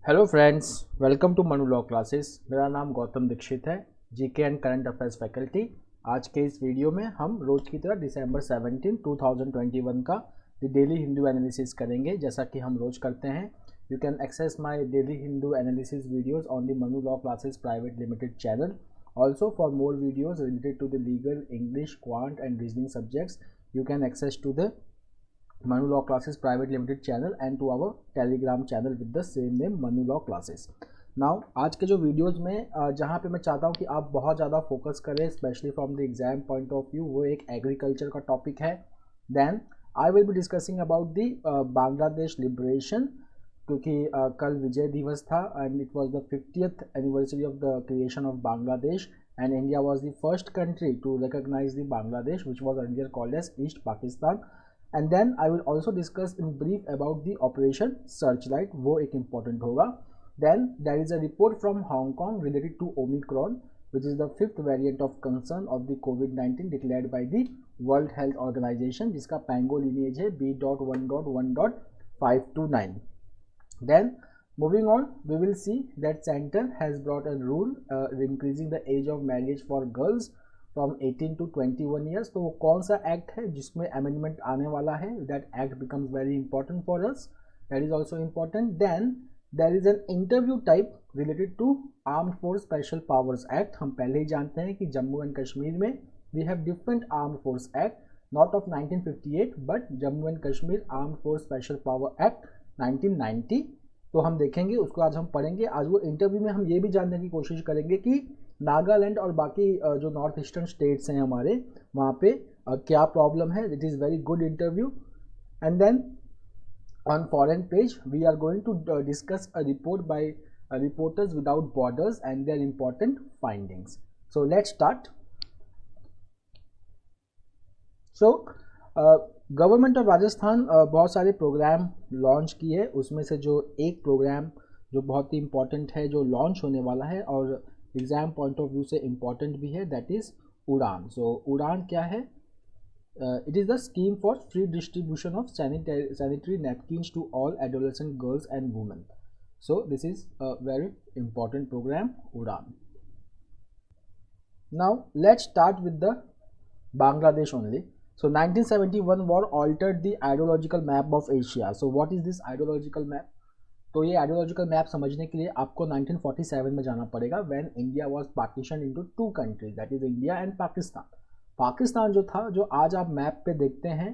Hello friends, welcome to Manu Law Classes. मेरा नाम गौतम दीक्षित है, GK and current affairs faculty. आज के इस वीडियो में हम रोज की तरह दिसंबर 17, 2021 का द डेली हिंदू एनालिसिस करेंगे, जैसा कि हम रोज करते हैं। You can access my daily Hindu analysis videos on the Manu Law Classes private limited channel. Also for more videos related to the legal, English, quant and reasoning subjects, you can access to the Manu Law Classes Private Limited channel and to our Telegram channel with the same name Manu Law Classes. Now आज के जो videos में जहाँ पे मैं चाहता हूँ कि आप बहुत ज़्यादा फोकस करें, specially from the exam point of view, वो एक एग्रीकल्चर का टॉपिक है। Then I will be discussing about the Bangladesh liberation, क्योंकि कल विजय दिवस था and it was the 50th anniversary of the creation of Bangladesh and India was the first country to recognize the Bangladesh, which was earlier called as East Pakistan. And then I will also discuss in brief about the Operation Searchlight, वो एक important होगा. Then there is a report from Hong Kong related to Omicron, which is the 5th variant of concern of the COVID-19 declared by the World Health Organization, जिसका Pango lineage है B.1.1.529. Then moving on, we will see that center has brought a rule increasing the age of marriage for girls from 18 to 21 years. तो वो कौन सा act है जिसमें amendment आने वाला है? That act becomes very important for us. That is also important. Then there is an interview type related to Armed Force Special Powers Act. हम पहले ही जानते हैं कि जम्मू एंड कश्मीर में we have different Armed Force Act, not of 1958 but Jammu and Kashmir Armed Force Special Power Act 1990. तो हम देखेंगे उसको, आज हम पढ़ेंगे। आज वो इंटरव्यू में हम ये भी जानने की कोशिश करेंगे कि नागालैंड और बाकी जो नॉर्थ ईस्टर्न स्टेट्स हैं हमारे, वहाँ पे क्या प्रॉब्लम है। It is very good interview. And then on foreign page we are going to discuss a report by reporters without borders and their important findings. So let's start. So government of Rajasthan बहुत सारे programme launch किए, उसमें से जो एक programme जो बहुत ही important है, जो लॉन्च होने वाला है और एग्जाम पॉइंट ऑफ व्यू से इम्पॉर्टेंट भी है, that is Udaan. So Udaan क्या है? It is the scheme for free distribution of sanitary napkins to all adolescent girls and women. So this is a very important programme, Udaan. Now let's start with the Bangladesh only. So 1971 war altered the ideological map of Asia. So what is this ideological map? तो ये ideological map समझने के लिए आपको 1947 में जाना पड़ेगा, when India was partitioned into two countries, that is India and Pakistan. Pakistan जो था, जो आज आप मैप पे देखते हैं,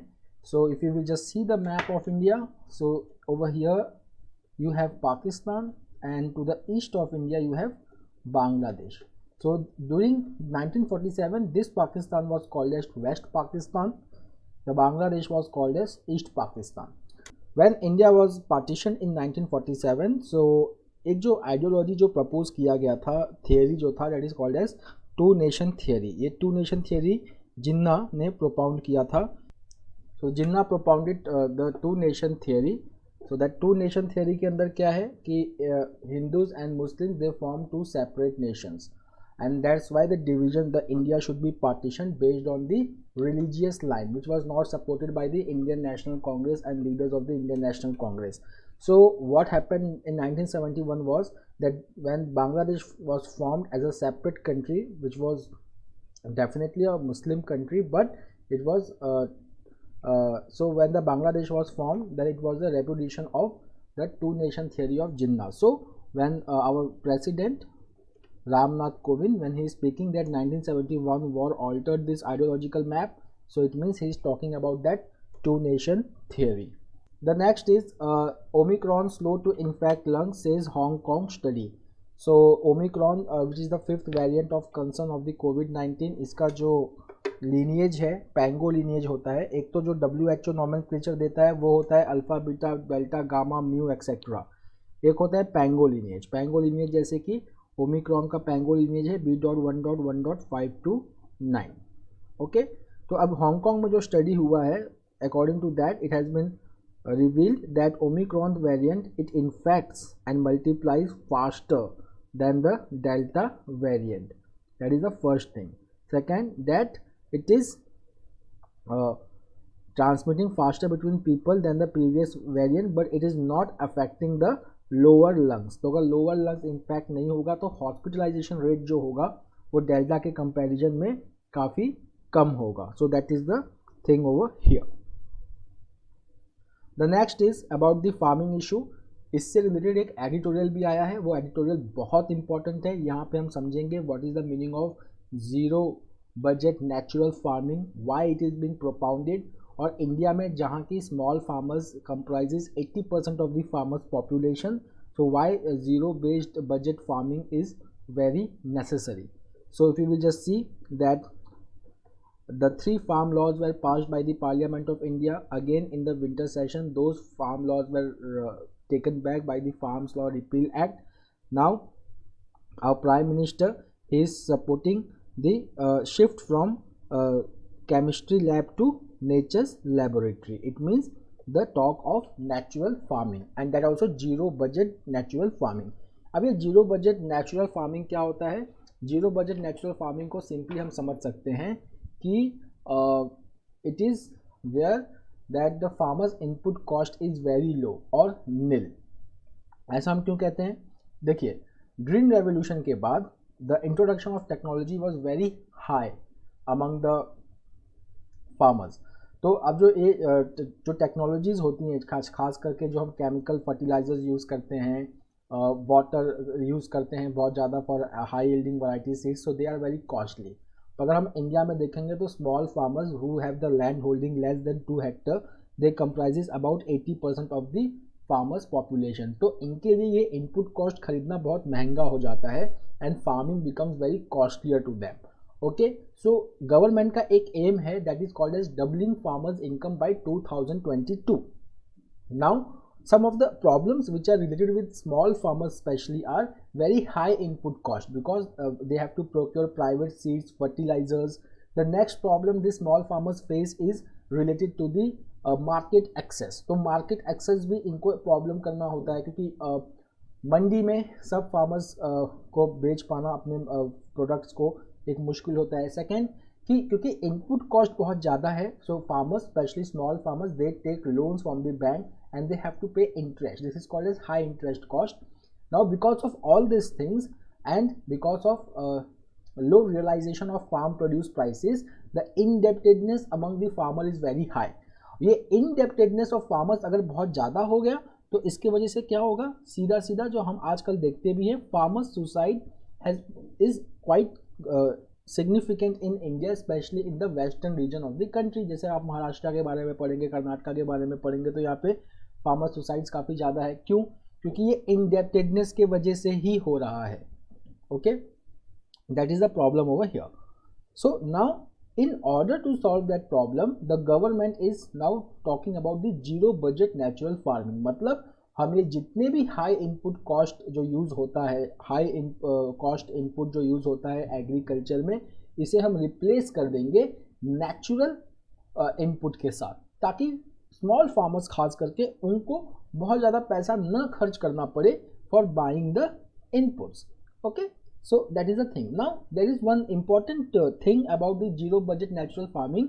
so if you will just see the map of India, so over here you have Pakistan and to the east of India you have Bangladesh. So during 1947, this Pakistan was called as West Pakistan. The Bangladesh was called as East Pakistan. When India was partitioned in 1947, so एक जो ideology जो propose किया गया था, theory जो था, that is called as two nation theory. ये two nation theory Jinnah ने प्रोपाउंड किया था। So Jinnah propounded the two nation theory. So that two nation theory के अंदर क्या है कि Hindus and Muslims they form two separate nations, and that's why the division, the India should be partitioned based on the religious line, which was not supported by the Indian National Congress and leaders of the Indian National Congress. So what happened in 1971 was that when Bangladesh was formed as a separate country, which was definitely a Muslim country, but it was so when the Bangladesh was formed, then it was the repudiation of the two nation theory of Jinnah. So when our president Ramnath Kovind, when he is speaking that 1971 war altered this ideological map, so it means he is talking about that two nation theory. The next is Omicron slow to infect lungs, says Hong Kong study. So Omicron which is the 5th variant of concern of the COVID-19, इसका जो lineage है पैंगो lineage होता है। एक तो जो WHO nomenclature देता है वो होता है alpha, beta, delta, gamma, mu etcetera. एक होता है पैंगो lineage। पैंगो lineage जैसे कि ओमिक्रॉन का पैंगो लिनेज है B.1.1.529। ओके, तो अब हांगकांग में जो स्टडी हुआ है, according to that it has been revealed that Omicron variant it infects and multiplies faster than the Delta variant. That is the first thing. Second, that it is transmitting faster between people than the previous variant, but it is not affecting the lower lungs. तो अगर lower lungs impact नहीं होगा तो hospitalisation rate जो होगा वो delta के comparison में काफ़ी कम होगा। सो that is the thing over here. The next is about the farming issue. इससे रिलेटेड एक एडिटोरियल भी आया है, वो एडिटोरियल बहुत इंपॉर्टेंट है। यहाँ पे हम समझेंगे what is the meaning of zero budget natural farming, why it is being propounded, और इंडिया में जहाँ की small farmers comprises 80% of the farmers population, so why zero based budget farming is very necessary. So if you will just see that the 3 farm laws were passed by the Parliament of India again in the winter session. Those farm laws were taken back by the Farms Law Repeal Act. Now our Prime Minister is supporting the shift from chemistry lab to nature's laboratory. It means the talk of natural farming and that also zero budget natural farming. अब ये zero budget natural farming क्या होता है? Zero budget natural farming को simply हम समझ सकते हैं कि it is where that the farmers input cost is very low और नील। ऐसा हम क्यों कहते हैं? देखिए, ग्रीन रेवोल्यूशन के बाद the introduction of technology was very high among the farmers. तो अब जो टेक्नोलॉजीज़ होती हैं, खास करके जो हम केमिकल फर्टिलाइजर्स यूज़ करते हैं, वाटर यूज़ करते हैं बहुत ज़्यादा for high yielding variety seeds, so they are very costly. तो अगर हम इंडिया में देखेंगे तो small farmers who have the land holding less than 2 hectare, they comprises about 80% of the farmers population. तो इनके लिए ये इनपुट कॉस्ट खरीदना बहुत महंगा हो जाता है and farming becomes very costlier to them. Okay, so government का एक एम है that is called as doubling farmers income by 2022। Now some of the problems which are related with small farmers especially are very high input cost because they have to procure private seeds, fertilizers. The next problem these small farmers face is related to the market access. तो market access भी इनको problem करना होता है क्योंकि मंडी में सब farmers को बेच पाना अपने products को एक मुश्किल होता है। सेकेंड कि क्योंकि इनपुट कॉस्ट बहुत ज़्यादा है, so farmers specially small farmers they take loans from the bank and they have to pay interest. This is called as high interest cost. Now because of all these things and because of low realization of farm produce prices, the indebtedness among the farmer is very high. ये indebtedness of farmers अगर बहुत ज़्यादा हो गया तो इसके वजह से क्या होगा? सीधा सीधा जो हम आजकल देखते भी हैं, farmers suicide is quite significant in India, especially in the western region of the country. जैसे आप महाराष्ट्र के बारे में पढ़ेंगे, कर्नाटका के बारे में पढ़ेंगे, तो यहाँ पे फार्मर सुसाइड्स काफ़ी ज़्यादा है। क्यों? क्योंकि ये इंडेप्टेडनेस के वजह से ही हो रहा है। Okay, that is the problem over here. So now in order to solve that problem the government is now talking about the zero budget natural farming. मतलब हमें जितने भी हाई इनपुट कॉस्ट जो यूज़ होता है, हाई कॉस्ट इनपुट जो use होता है एग्रीकल्चर में, इसे हम रिप्लेस कर देंगे नेचुरल इनपुट के साथ, ताकि स्मॉल फार्मर्स खास करके उनको बहुत ज़्यादा पैसा न खर्च करना पड़े for buying the inputs. Okay, so that is the thing. Now there is one important thing about the zero budget natural farming,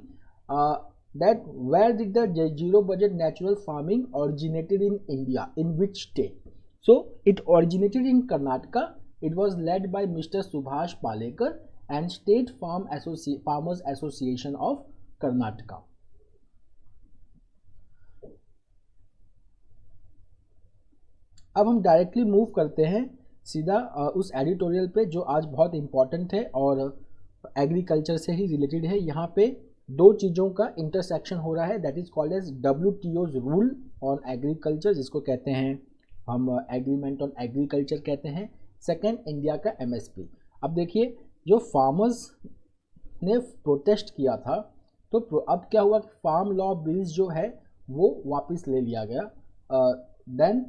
that where did the zero budget natural farming originated in India, in which state? So it originated in Karnataka. It was led by Mr. Subhash Palekar and State Farmers Association of Karnataka. अब हम directly move करते हैं सीधा उस editorial पे जो आज बहुत इम्पॉर्टेंट है और एग्रीकल्चर से ही रिलेटेड है। यहाँ पे दो चीज़ों का इंटरसेक्शन हो रहा है, that is called as WTO's rule on agriculture, जिसको कहते हैं हम एग्रीमेंट ऑन एग्रीकल्चर कहते हैं। सेकेंड, इंडिया का MSP। अब देखिए, जो फार्मर्स ने प्रोटेस्ट किया था तो अब क्या हुआ कि फार्म लॉ बिल्स जो है वो वापस ले लिया गया। Then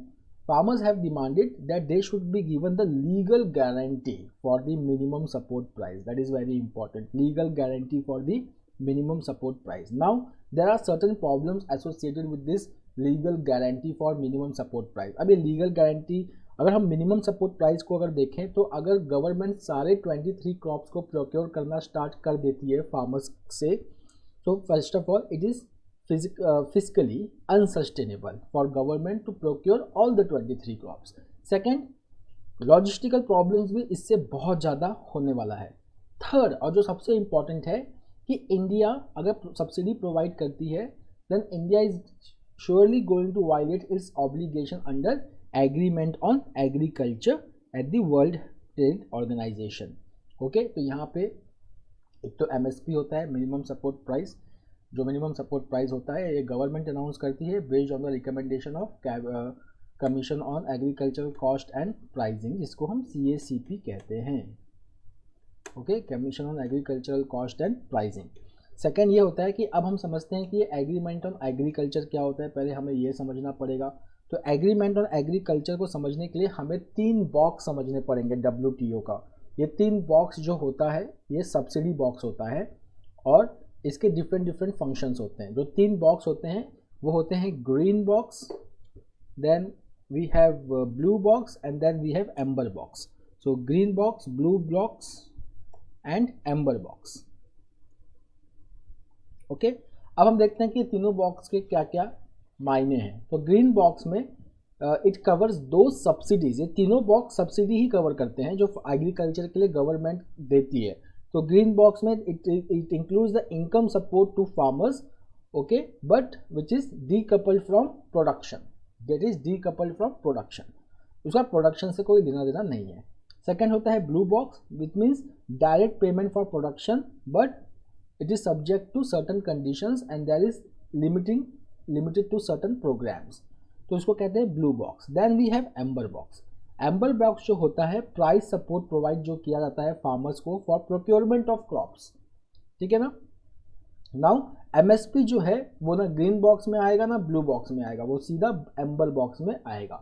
farmers have demanded that they should be given the legal guarantee for the minimum support price. That is very important, legal guarantee for the minimum support price. Now there are certain problems associated with this legal guarantee for minimum support price. अब ये legal guarantee, अगर हम minimum support price को अगर देखें तो अगर government सारे 23 क्रॉप्स को प्रोक्योर करना स्टार्ट कर देती है फार्मर्स से, तो first of all it is fiscally unsustainable for government to procure all the 23 crops. Second, logistical problems भी इससे बहुत ज़्यादा होने वाला है. थर्ड, और जो सबसे इम्पॉर्टेंट है कि इंडिया अगर सब्सिडी प्रोवाइड करती है then India is surely going to violate its obligation under agreement on agriculture at the World Trade Organization. Okay, तो यहाँ पे एक तो एमएसपी होता है, मिनिमम सपोर्ट प्राइस. जो मिनिमम सपोर्ट प्राइस होता है ये गवर्नमेंट अनाउंस करती है based on the recommendation of Commission on Agricultural Cost and Pricing, जिसको हम CACP कहते हैं. Okay, Commission on Agricultural Cost and Pricing. Second ये होता है कि अब हम समझते हैं कि ये एग्रीमेंट ऑन एग्रीकल्चर क्या होता है. पहले हमें ये समझना पड़ेगा. तो एग्रीमेंट ऑन एग्रीकल्चर को समझने के लिए हमें 3 बॉक्स समझने पड़ेंगे WTO का. ये 3 बॉक्स जो होता है ये सब्सिडी बॉक्स होता है और इसके डिफरेंट फंक्शंस होते हैं. जो 3 बॉक्स होते हैं वो होते हैं green box, then we have blue box and then we have amber box. So green box, blue box and amber box. Okay, अब हम देखते हैं कि तीनों बॉक्स के क्या क्या मायने हैं. तो ग्रीन बॉक्स में इट कवर्स दो सब्सिडीज. ये तीनों बॉक्स सब्सिडी ही कवर करते हैं जो एग्रीकल्चर के लिए गवर्नमेंट देती है. तो ग्रीन बॉक्स में it includes the income support to farmers, okay, but which is decoupled from production. That is decoupled from production. उसका प्रोडक्शन से कोई लेना देना नहीं है. सेकेंड होता है blue box which means direct payment for production but it is subject to certain conditions and there is limited to certain programmes. तो इसको कहते हैं blue box. Then we have amber box. Amber box जो होता है price support provide जो किया जाता है फार्मर्स को फॉर प्रोक्योरमेंट ऑफ क्रॉप्स. ठीक है ना. नाउ एमएसपी जो है वो ना ग्रीन बॉक्स में आएगा ना ब्लू बॉक्स में आएगा, वो सीधा एम्बर बॉक्स में आएगा.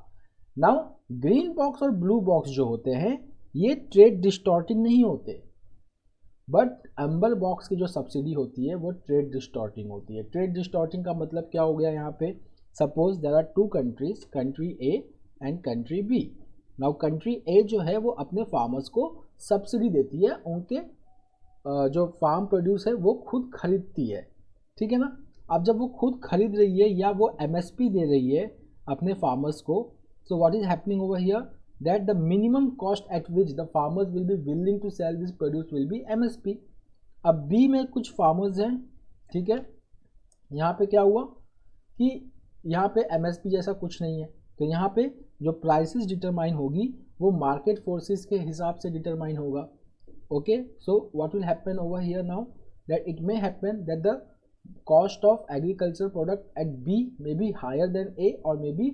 नाउ ग्रीन बॉक्स और ब्लू बॉक्स जो होते हैं ये ट्रेड डिस्टॉर्टिंग नहीं होते, बट एम्बर बॉक्स की जो सब्सिडी होती है वो ट्रेड डिस्टॉर्टिंग होती है. ट्रेड डिस्टॉर्टिंग का मतलब क्या हो गया यहाँ पे. Suppose there are 2 countries, country A and country B. Now country A जो है वो अपने फार्मर्स को सब्सिडी देती है, उनके जो फार्म प्रोड्यूस है वो खुद खरीदती है. ठीक है ना. अब जब वो खुद खरीद रही है या वो एमएसपी दे रही है अपने फार्मर्स को, so what is happening over here that the minimum cost at which the farmers will be willing to sell this produce will be MSP. अब बी में कुछ फार्मर्स हैं, ठीक है. यहाँ पे क्या हुआ कि यहाँ पे एमएसपी जैसा कुछ नहीं है, तो यहाँ पे जो प्राइसेस डिटरमाइन होगी वो मार्केट फोर्सेस के हिसाब से डिटरमाइन होगा. Okay, so what will happen over here now that it may happen that the cost of agricultural product at B may be higher than A or may be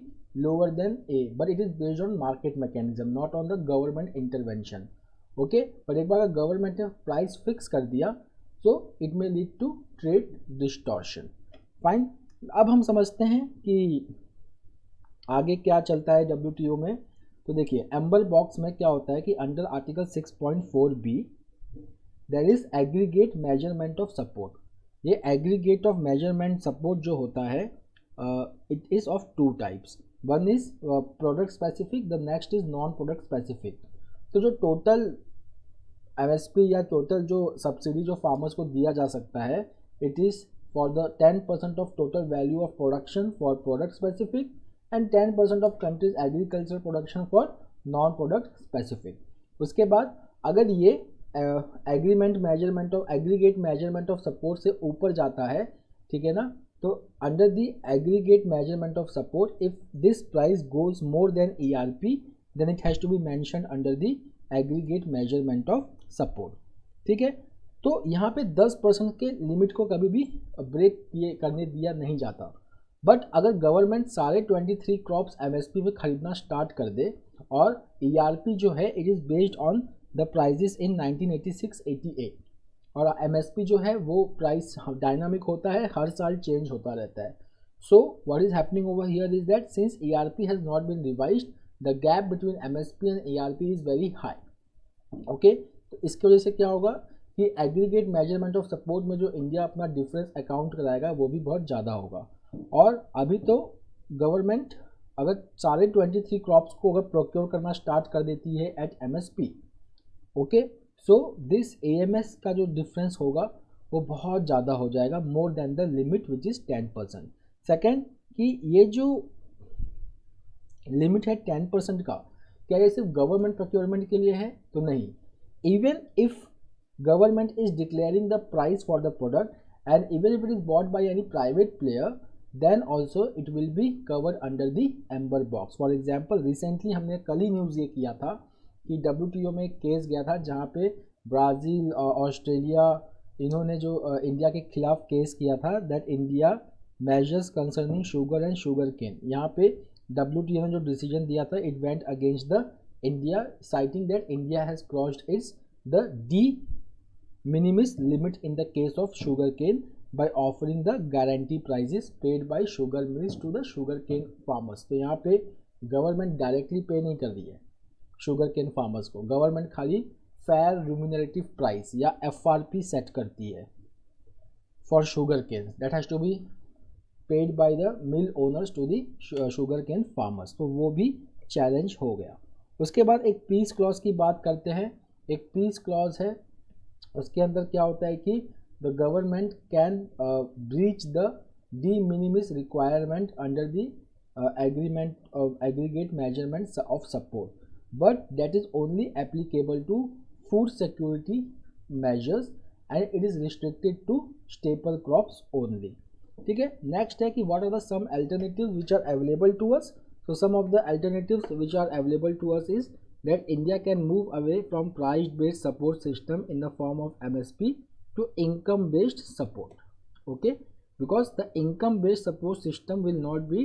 lower than A, but it is based on market mechanism, not on the government intervention. Okay, but एक बार अगर government ने price fix कर दिया so it may lead to trade distortion. Fine. अब हम समझते हैं कि आगे क्या चलता है WTO में. तो देखिए एम्बर बॉक्स में क्या होता है कि under article 6.4b there is aggregate measurement of support. ये एग्रीगेट ऑफ मेजरमेंट सपोर्ट जो होता है it is of 2 types. One is product specific, the next is non product specific. तो जो टोटल एमएसपी या टोटल जो सब्सिडी जो farmers को दिया जा सकता है it is for the 10% of total value of production for product specific and 10% of countries agricultural production for non product specific. उसके बाद अगर ये agreement measurement of aggregate measurement of support से ऊपर जाता है, ठीक है ना, तो under the aggregate measurement of support if this price goes more than ERP then it has to be mention under the aggregate measurement of support. ठीक है. तो यहाँ पे 10% के लिमिट को कभी भी ब्रेक करने दिया नहीं जाता. बट अगर गवर्नमेंट सारे 23 क्रॉप्स एमएसपी में खरीदना स्टार्ट कर दे और ERP जो है it is based on the prices in 1986-88 और एमएसपी जो है वो प्राइस डायनामिक होता है, हर साल चेंज होता रहता है. So what is happening over here is that since ERP has not been revised the gap between MSP and ERP is very high. Okay, तो इसकी वजह से क्या होगा कि एग्रीगेट मेजरमेंट ऑफ सपोर्ट में जो इंडिया अपना डिफरेंस अकाउंट कराएगा वो भी बहुत ज़्यादा होगा. और अभी तो गवर्नमेंट अगर सारे 23 क्रॉप्स को अगर प्रोक्योर करना स्टार्ट कर देती है at MSP, okay, so this AMS का जो डिफरेंस होगा वो बहुत ज़्यादा हो जाएगा, more than the limit which is 10%। Second कि ये जो लिमिट है 10% का, क्या ये सिर्फ गवर्नमेंट प्रोक्योरमेंट के लिए है? तो नहीं, even if government is declaring the price for the product and even if it is bought by any private player, then also it will be covered under the amber box. For example, recently हमने कल ही news ये किया था कि WTO में एक case गया था जहाँ पे ब्राज़ील, ऑस्ट्रेलिया, इन्होंने जो इंडिया के खिलाफ केस किया था, that India measures concerning sugar and sugar cane. यहाँ पे WTO ने जो डिसीजन दिया था, it went against the India, citing that India has crossed its the de minimis limit in the case of sugarcane by offering the guarantee prices paid by sugar mills to the sugarcane farmers। तो यहाँ पे government directly pay नहीं कर रही है sugarcane farmers को, government खाली fair remunerative price या FRP सेट करती है for sugarcane that has to be paid by the mill owners to the sugarcane farmers। तो वो भी चैलेंज हो गया। उसके बाद एक पीस क्लॉज की बात करते हैं। एक पीस क्लॉज है, उसके अंदर क्या होता है कि the government can breach the de minimis requirement under the agreement of aggregate measurements of support, but that is only applicable to food security measures and it is restricted to staple crops only. ठीक है, next है कि what are the some alternatives which are available to us. So some of the alternatives which are available to us is that India can move away from price-based support system in the form of MSP to income-based support. Okay, because the income-based support system will not be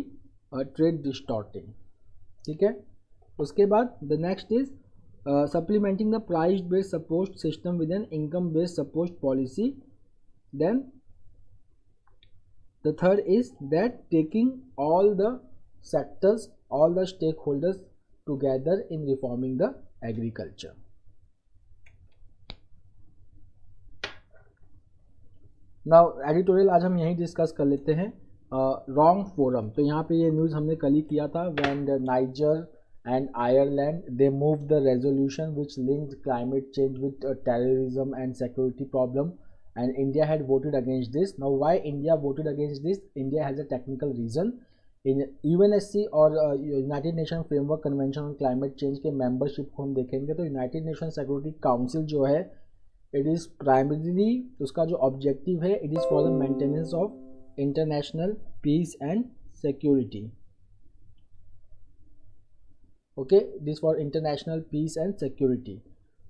trade distorting. ठीक है, उसके बाद the next is supplementing the price-based support system with an income-based support policy. Then the third is that taking all the sectors, all the stakeholders together in reforming the agriculture. Now editorial आज हम यहीं discuss कर लेते हैं। Wrong forum, तो यहाँ पे ये न्यूज़ हमने कल ही किया था। When Niger and Ireland they move the resolution which linked climate change with terrorism and security problem and India had voted against this. Now why India voted against this? India has a technical reason. In UNSC और United Nation Framework Convention on Climate Change के membership को हम देखेंगे तो United nation security council जो है, it is primarily उसका जो ऑब्जेक्टिव है, it is for the maintenance of international peace and security. Okay, it is for international peace and security.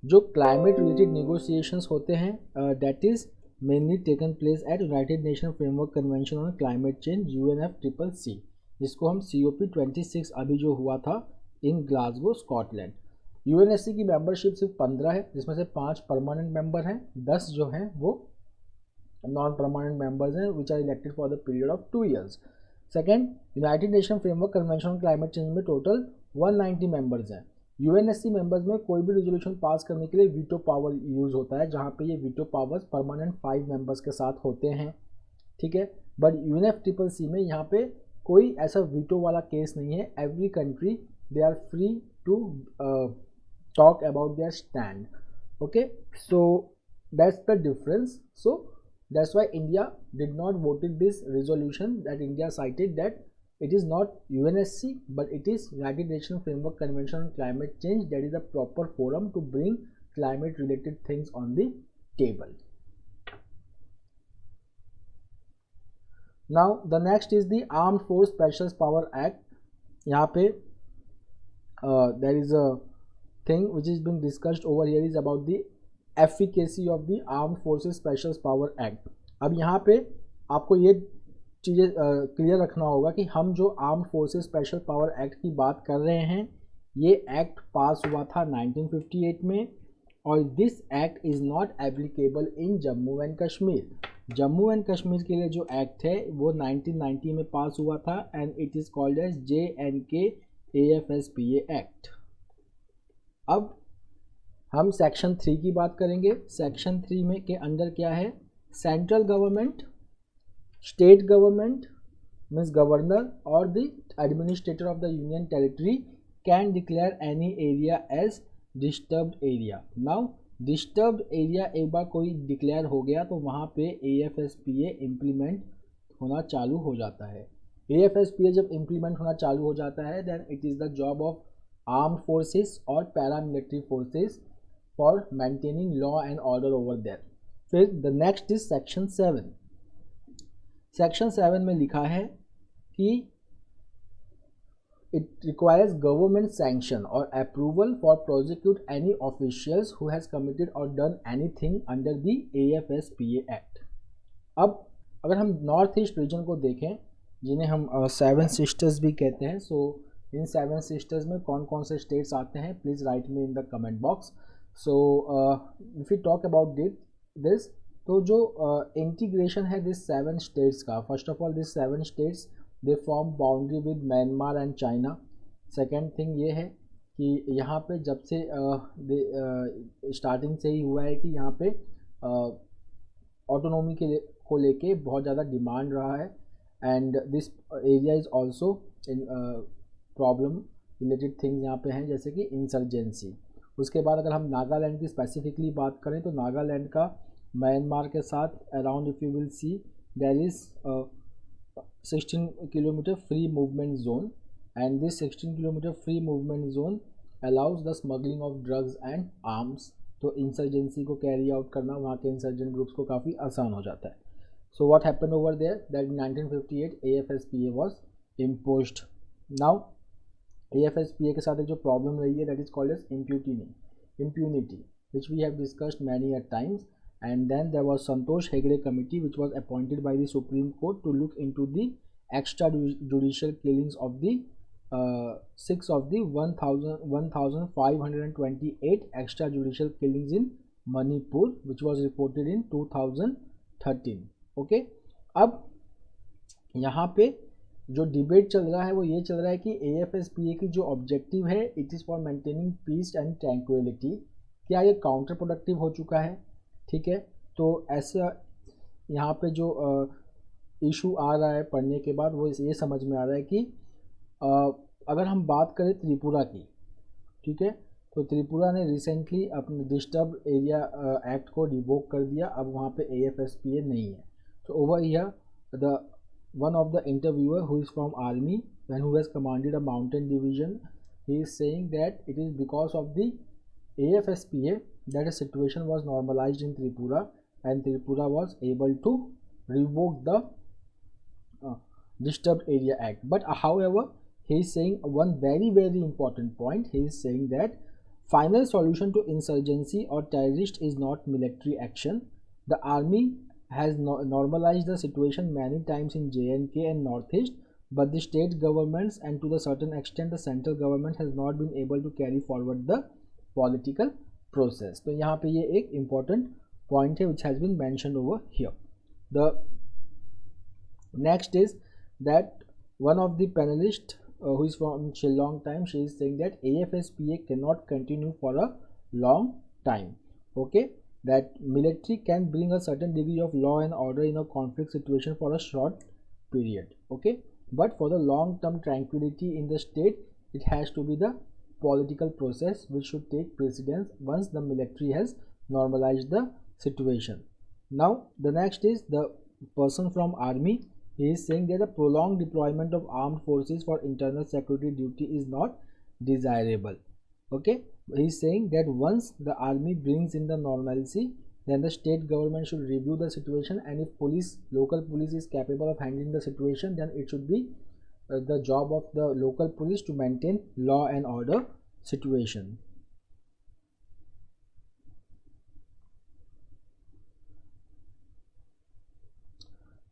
जो क्लाइमेट रिलेटेड नेगोशिएशंस होते हैं, that is mainly taken place at United Nation Framework Convention on Climate Change UNFCCC, जिसको हम COP26 अभी जो हुआ था in Glasgow Scotland. UNSC की मेंबरशिप सिर्फ 15 है, जिसमें से 5 परमानेंट मेंबर हैं, 10 जो हैं वो नॉन परमानेंट मेंबर्स हैं which are elected for the period of 2 years। Second, United Nation Framework Convention on Climate Change में टोटल 190 मेंबर्स हैं। UNSC मेंबर्स में कोई भी रेजोल्यूशन पास करने के लिए वीटो पावर यूज़ होता है, जहाँ पे ये वीटो पावर्स परमानेंट 5 मेंबर्स के साथ होते हैं। ठीक है, बट UNFCCC में यहाँ पे कोई ऐसा वीटो वाला केस नहीं है। Every country they are free to talk about their stand. Okay, so that's the difference. So that's why India did not voted this resolution, that India cited that it is not UNSC but it is United Nations Framework Convention on Climate Change that is a proper forum to bring climate related things on the table. Now the next is the Armed Force Special Power Act. यहाँ पे there is a thing which is being discussed over here is about the efficacy of the Armed Forces Special Power Act. अब यहाँ पे आपको ये चीज़ें clear रखना होगा कि हम जो arm forces special power act की बात कर रहे हैं, ये एक्ट पास हुआ था 1958 में और this act is not applicable in Jammu and Kashmir. Jammu and Kashmir के लिए जो एक्ट है वो 1990 में पास हुआ था and it is called as JNK AFSPA act. अब हम सेक्शन 3 की बात करेंगे। सेक्शन 3 में के अंदर क्या है? Central government, state government means governor और the administrator of the union territory can declare any area as disturbed area. Now disturbed area एक बार कोई डिक्लेयर हो गया तो वहाँ पे AFSPA इम्प्लीमेंट होना चालू हो जाता है। AFSPA जब इम्प्लीमेंट होना चालू हो जाता है then it is the job of armed forces और paramilitary forces for maintaining law and order over there. फिर the next is section 7। Section 7 में लिखा है कि it requires government sanction or approval for prosecute any officials who has committed or done anything under the AFSPA Act। अब अगर हम north east region को देखें जिन्हें हम 7 सिस्टर्स भी कहते हैं, सो इन 7 सिस्टर्स में कौन कौन से स्टेट्स आते हैं please write me in the comment box. So if you talk about this, तो जो इंटीग्रेशन है दिस 7 स्टेट्स का, first of all this 7 states they form boundary with Myanmar and China. Second thing ये है कि यहाँ पे जब से स्टार्टिंग से ही हुआ है कि यहाँ पे ऑटोनॉमी को लेके बहुत ज़्यादा डिमांड रहा है and this area is also in problem related things यहाँ पे हैं जैसे कि इंसर्जेंसी। उसके बाद अगर हम नागालैंड की स्पेसिफिकली बात करें तो नागालैंड का म्यांमार के साथ around if you will see there is 16 kilometer free movement zone and this 16 kilometer free movement zone allows the smuggling of drugs and arms। तो इंसर्जेंसी को कैरी आउट करना वहाँ के इंसर्जेंट ग्रुप्स को काफ़ी आसान हो जाता है। So what happened over there that in 1958 AFSPA was imposed. Now AFSPA के साथ एक जो प्रॉब्लम रही है that is called as impunity which we have discussed many a times, and then there was Santosh Hegde committee which was appointed by the Supreme Court to look into the extrajudicial killings of the 6 of the 1528 extrajudicial killings in Manipur which was reported in 2013। Okay, अब यहाँ पे जो debate चल रहा है वो ये चल रहा है कि AFSPA की जो ऑब्जेक्टिव है it is for maintaining peace and tranquillity, क्या ये काउंटर प्रोडक्टिव हो चुका है? ठीक है, तो ऐसा यहाँ पे जो इशू आ रहा है पढ़ने के बाद वो ये समझ में आ रहा है कि अगर हम बात करें त्रिपुरा की, ठीक है, तो त्रिपुरा ने रिसेंटली अपने डिस्टर्ब एरिया एक्ट को रिवोक कर दिया, अब वहाँ पे AFSPA नहीं है। तो over here the one of the interviewer who is from army and who has commanded a mountain division, he is saying that it is because of the AFSPA that a situation was normalized in Tripura and Tripura was able to revoke the Disturbed Area Act। But however he is saying one very important point, he is saying that final solution to insurgency or terrorist is not military action। The army has normalized the situation many times in J&K and Northeast, but the state governments and to the certain extent the central government has not been able to carry forward the political process। तो यहाँ पे ये एक important point है which has been mentioned over here। The next is that one of the panelists who is from Shillong time, she is saying that AFSPA cannot continue for a long time। Okay, that military can bring a certain degree of law and order in a conflict situation for a short period, okay, but for the long term tranquility in the state it has to be the political process which should take precedence once the military has normalized the situation। Now the next is the person from army, he is saying that the prolonged deployment of armed forces for internal security duty is not desirable। Okay, he is saying that once the army brings in the normalcy then the state government should review the situation, and if local police is capable of handling the situation then it should be the job of the local police to maintain law and order situation।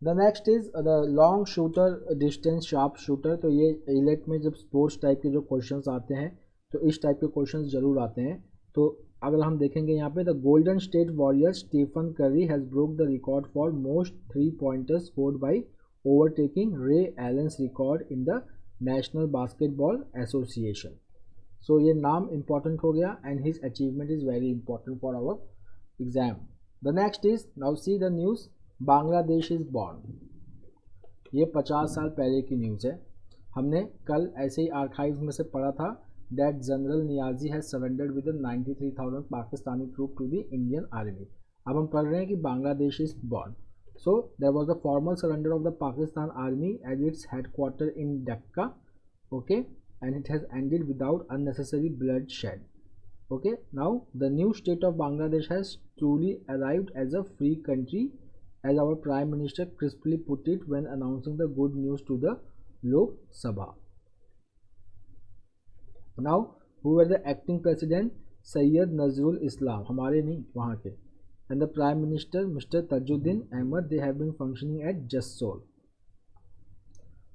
The next is the long shooter distance sharp shooter। तो ये elect में जब sports type के जो questions आते हैं तो इस टाइप के क्वेश्चंस जरूर आते हैं। तो अगर हम देखेंगे यहाँ पे the Golden State Warrior Stephen Curry has broke the record for most 3 pointers scored by overtaking Ray Allen's record in the National Basketball Association. So ये नाम इंपॉर्टेंट हो गया and his achievement is very important for our exam. The next is now see the news Bangladesh is born. ये 50 साल पहले की news है। हमने कल ऐसे ही आर्काइव में से पढ़ा था that General Niazi has surrendered with the 93,000 Pakistani troops to the Indian Army. अब हम पढ़ रहे हैं कि Bangladesh is born. So there was a formal surrender of the Pakistan Army at its headquarters in Dhaka, okay, and it has ended without unnecessary bloodshed. Okay, now the new state of Bangladesh has truly arrived as a free country, as our Prime Minister crisply put it when announcing the good news to the Lok Sabha. Now, who were the acting president? Sayyid Nazrul Islam, हमारे नहीं वहाँ के, and the Prime Minister Mr. Tajuddin Ahmed. They have been functioning at Jassol.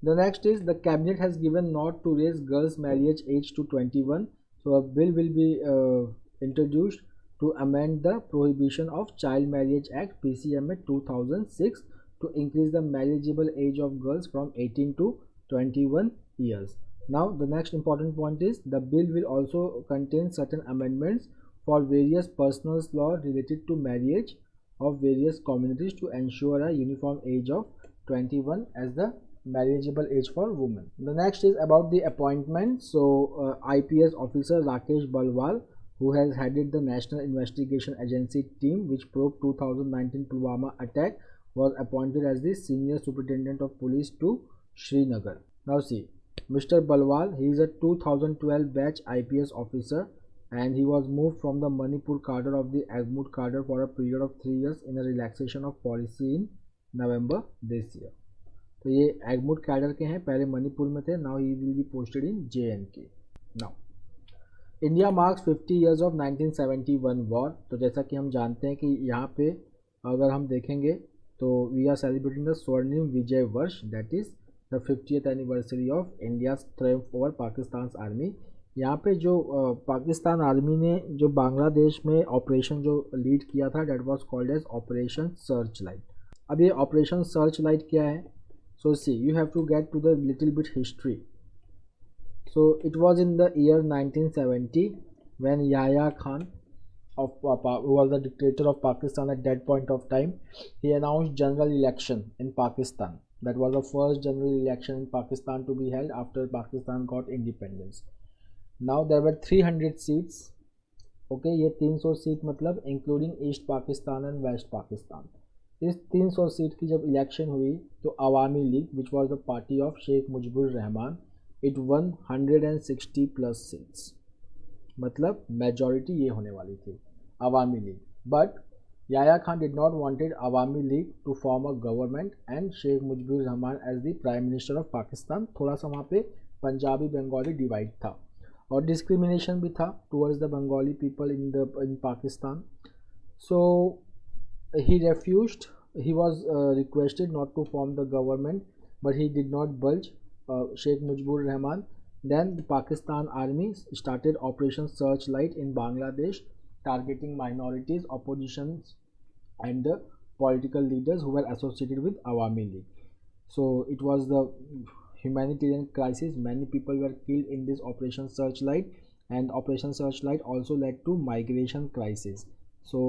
The next is the cabinet has given nod to raise girls' marriage age to 21. So a bill will be introduced to amend the Prohibition of Child Marriage Act PCMA 2006 to increase the marriageable age of girls from 18 to 21 years. Now the next important point is the bill will also contain certain amendments for various personal laws related to marriage of various communities to ensure a uniform age of 21 as the marriageable age for women. The next is about the appointment. So IPS officer Rakesh Balwal, who has headed the National Investigation Agency team which probed 2019 Pulwama attack, was appointed as the senior superintendent of police to Srinagar. Now see, Mr. Balwal, he is a 2012 batch IPS officer and he was moved from the Manipur cadre of the Agmut cadre for a period of 3 years in a relaxation of policy in November this year. तो ये एगमुट cadre के हैं, पहले मणिपुर में थे. Now he will be posted in JNK. Now India marks 50 years of 1971 war. तो जैसा कि हम जानते हैं कि यहाँ पे अगर हम देखेंगे तो वी आर सेलिब्रेटिंग द स्वर्णिम विजय वर्ष, that is the 50th anniversary of India's Triumph over Pakistan army. यहाँ पे जो पाकिस्तान आर्मी ने जो बांग्लादेश में ऑपरेशन जो लीड किया था, that was called as Operation Searchlight. अब ये ऑपरेशन सर्च लाइट क्या है? So see, you have to get to the little bit history. So it was in the year 1970 when Yahya Khan, who was the dictator of Pakistan at that point of time, he announced general election in Pakistan. That was the first general election in Pakistan to be held after Pakistan got independence. Now there were 300 seats. Okay, ये 300 seat मतलब including East Pakistan and West Pakistan. इस 300 seat की जब election हुई तो Awami League which was the party of Sheikh Mujibur Rahman, it won 160 plus seats, मतलब majority ये होने वाली थी Awami League. But Yahya Khan did not wanted Awami League to form a government and Sheikh Mujibur Rahman as the prime minister of Pakistan. थोड़ा सा वहाँ पे पंजाबी बंगाली डिवाइड था और डिस्क्रिमिनेशन भी था towards the Bengali people in Pakistan. So he refused. He was requested not to form the government, but he did not budge, Sheikh Mujibur Rahman. Then the Pakistan Army started Operation Searchlight in Bangladesh, targeting minorities, oppositions, and the political leaders who were associated with Awami League. So it was the humanitarian crisis. Many people were killed in this Operation Searchlight, and Operation Searchlight also led to migration crisis. So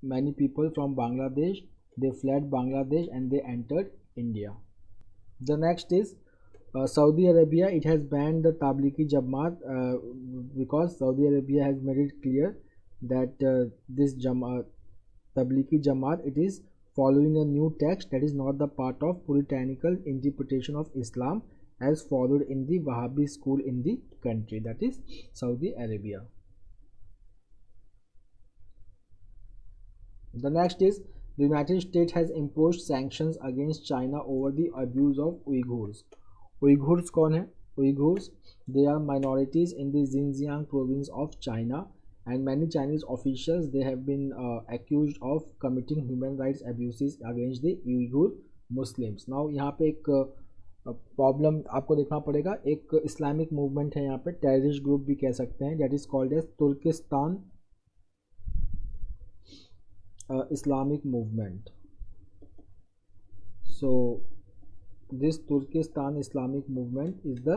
many people from Bangladesh, they fled Bangladesh and they entered India. The next is Saudi Arabia. It has banned the Tablighi Jamaat because Saudi Arabia has made it clear that this Tablighi Jamaat, it is following a new text that is not the part of puritanical interpretation of Islam as followed in the Wahhabi school in the country, that is Saudi Arabia. The next is the United States has imposed sanctions against China over the abuse of Uyghurs. Uyghurs कौन है? Uyghurs, they are minorities in the Xinjiang province of China, and many Chinese officials, they have been accused of committing human rights abuses against the Uyghur Muslims. Now यहाँ पे एक problem आपको देखना पड़ेगा. एक Islamic movement है यहाँ पे, टेररिस्ट ग्रुप भी कह सकते हैं, that is called as Turkistan Islamic movement. So this Turkestan Islamic movement is the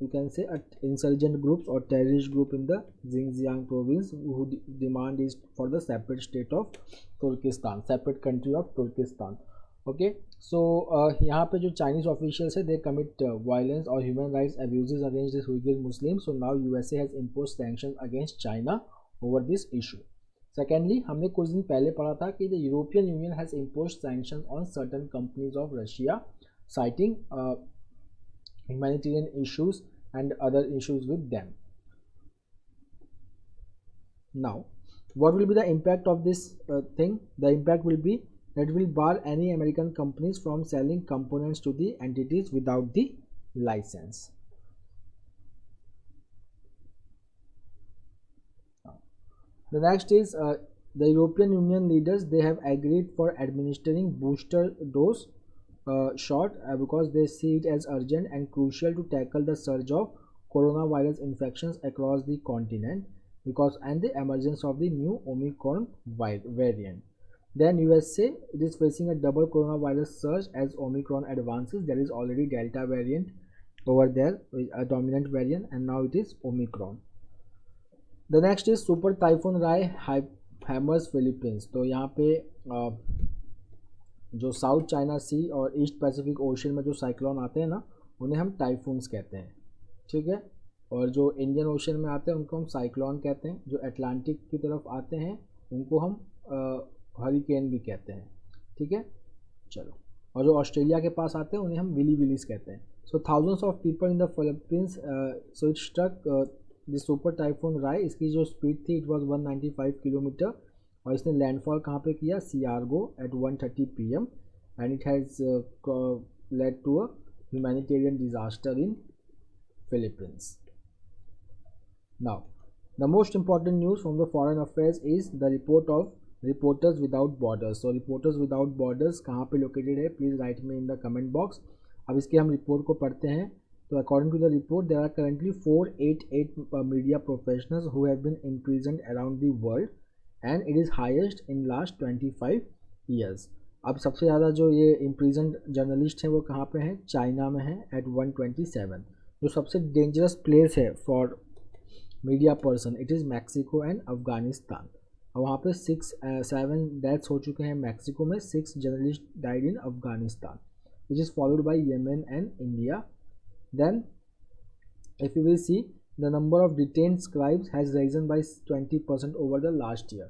you can say a insurgent groups or terrorist group in the Xinjiang province who demand is for the separate state of Turkestan, separate country of Turkestan. Okay so यहाँ पे जो Chinese officials है दे commit violence और human rights abuses against this Uyghur Muslim, so now USA has impose sanctions against China over this issue. Secondly, हमने कुछ दिन पहले पढ़ा था कि the European union has impose sanctions on certain companies of Russia citing humanitarian issues and other issues with them. Now, what will be the impact of this thing? The impact will be that will bar any American companies from selling components to the entities without the license. The next is the European Union leaders, they have agreed for administering booster dose shot because they see it as urgent and crucial to tackle the surge of coronavirus infections across the continent because and the emergence of the new Omicron variant. Then USA, it is facing a double coronavirus surge as Omicron advances. There is already Delta variant over there, a dominant variant, and now it is Omicron. The next is Super Typhoon Rai hammers Philippines. तो यहाँ पे जो south China सी और east Pacific ocean में जो cyclone आते हैं ना, उन्हें हम टाइफून्स कहते हैं, ठीक है। और जो इंडियन ओशन में आते हैं उनको हम साइक्लोन कहते हैं। जो अटलांटिक की तरफ आते हैं उनको हम हरिकेन भी कहते हैं, ठीक है। चलो, और जो ऑस्ट्रेलिया के पास आते हैं उन्हें हम विली विलीज कहते हैं। So thousands of people in the Philippines, so it struck the super typhoon Rai. इसकी जो स्पीड थी इट वाज 195 किलोमीटर और इसने लैंडफॉल कहाँ पे किया? Siargao at 1:30 PM and it has led to a humanitarian disaster in Philippines. Now the most important news from the foreign affairs is the report of Reporters without Borders. So Reporters without Borders कहाँ पे located है? Please write me in the comment box. अब इसके हम report को पढ़ते हैं। तो according to the report there are currently 488 media professionals who have been imprisoned around the world and it is highest in last 25 years. अब सबसे ज़्यादा जो ये इम्प्रिजन्ड जर्नलिस्ट हैं वो कहाँ पे हैं? चाइना में है एट 127। जो सबसे डेंजरस प्लेस है for media person it is Mexico and Afghanistan. और वहाँ पे 7 डेथ्स हो चुके हैं मैक्सिको में, 6 journalist died in Afghanistan, which is followed by Yemen and India. Then if you will see the number of detained scribes has risen by 20% over the last year।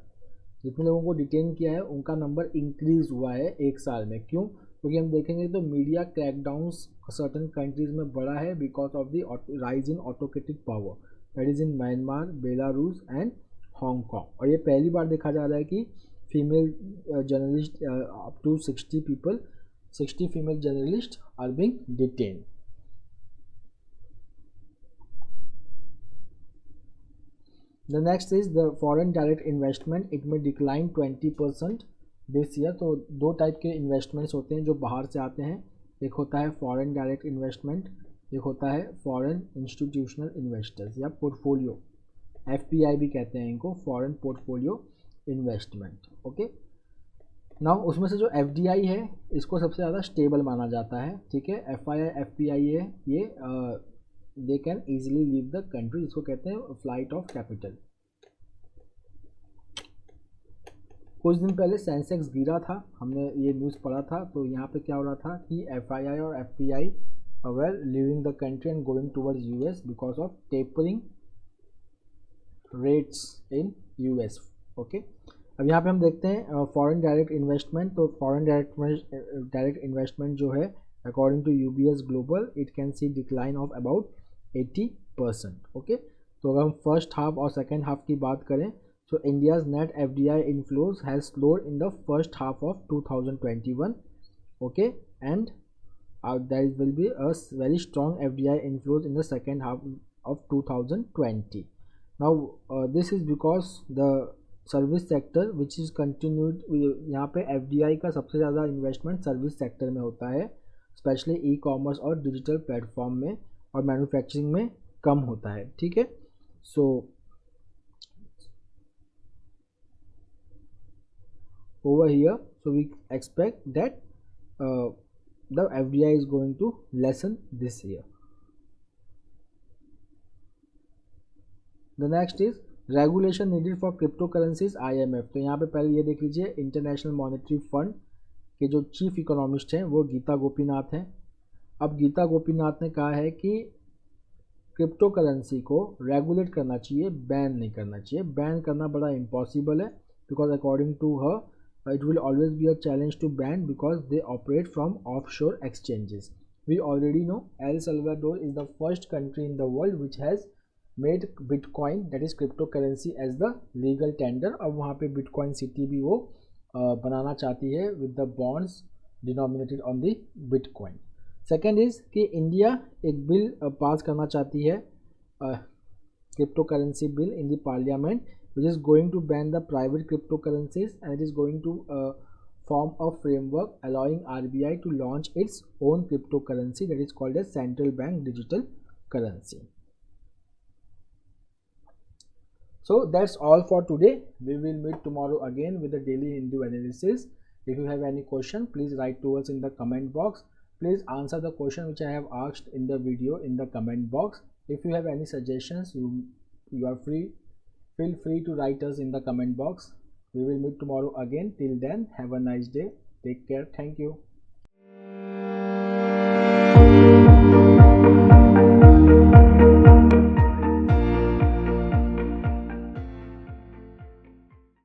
जितने लोगों को डिटेन किया है उनका नंबर इंक्रीज हुआ है एक साल में। क्यों? क्योंकि हम देखेंगे तो मीडिया क्रैकडाउन्स सर्टन कंट्रीज में बढ़ा है because of the rise in autocratic power, that is in Myanmar, Belarus and Hong Kong. और ये पहली बार देखा जा रहा है कि female journalist up to 60 female journalist are being detained. The next is the foreign direct investment, it may decline 20% this year। तो दो टाइप के इन्वेस्टमेंट्स होते हैं जो बाहर से आते हैं, एक होता है फॉरेन डायरेक्ट इन्वेस्टमेंट, एक होता है फॉरेन इंस्टीट्यूशनल इन्वेस्टर्स या पोर्टफोलियो, FPI भी कहते हैं इनको, foreign portfolio investment. Okay, now उसमें से जो FDI है इसको सबसे ज़्यादा स्टेबल माना जाता है, ठीक है। FII FPI है ये they can easily leave the country, इसको कहते हैं फ्लाइट ऑफ कैपिटल। कुछ दिन पहले सेंसेक्स गिरा था, हमने ये न्यूज़ पढ़ा था। तो यहाँ पे क्या हो रहा था कि FII और FPI were leaving the country and going towards US because of tapering rates in US। Okay, अब यहाँ पे हम देखते हैं फॉरेन डायरेक्ट इन्वेस्टमेंट। तो फॉरेन डायरेक्ट इन्वेस्टमेंट जो है according to UBS global it can see decline of about 80%। Okay, तो अगर हम फर्स्ट हाफ और सेकेंड हाफ की बात करें तो India's net FDI inflows has slowed in the first half of 2021। Okay, and there will be a very strong FDI inflows in the second half of 2020। Now this is because the service sector which is continued, यहाँ पे FDI का सबसे ज़्यादा investment service sector में होता है, specially e-commerce और digital platform में, और मैन्युफैक्चरिंग में कम होता है, ठीक है। So over here so we expect that the FDI is going to lessen this year। The next is regulation needed for cryptocurrencies IMF। तो यहाँ पे पहले ये देख लीजिए, इंटरनेशनल मॉनेटरी फंड के जो चीफ इकोनॉमिस्ट हैं वो गीता गोपीनाथ हैं। अब गीता गोपीनाथ ने कहा है कि क्रिप्टो करेंसी को रेगुलेट करना चाहिए, बैन नहीं करना चाहिए। बैन करना बड़ा इम्पॉसिबल है because according to her it will always be a challenge to ban because they operate from offshore exchanges. We already know El Salvador is the first country in the world which has made bitcoin that is cryptocurrency as the legal tender. अब वहाँ पे bitcoin city भी वो बनाना चाहती है with the bonds denominated on the bitcoin. Second is कि India एक बिल पास करना चाहती है, cryptocurrency bill in the parliament which is going to ban the private cryptocurrencies and it is going to form a framework allowing RBI to launch its own cryptocurrency that is called as central bank digital currency. So that's all for today. We will meet tomorrow again with the daily Hindu analysis. If you have any question, please write to us in the comment box. Please answer the question which I have asked in the video in the comment box. If you have any suggestions, you are feel free to write us in the comment box. We will meet tomorrow again. Till then, have a nice day. Take care. Thank you.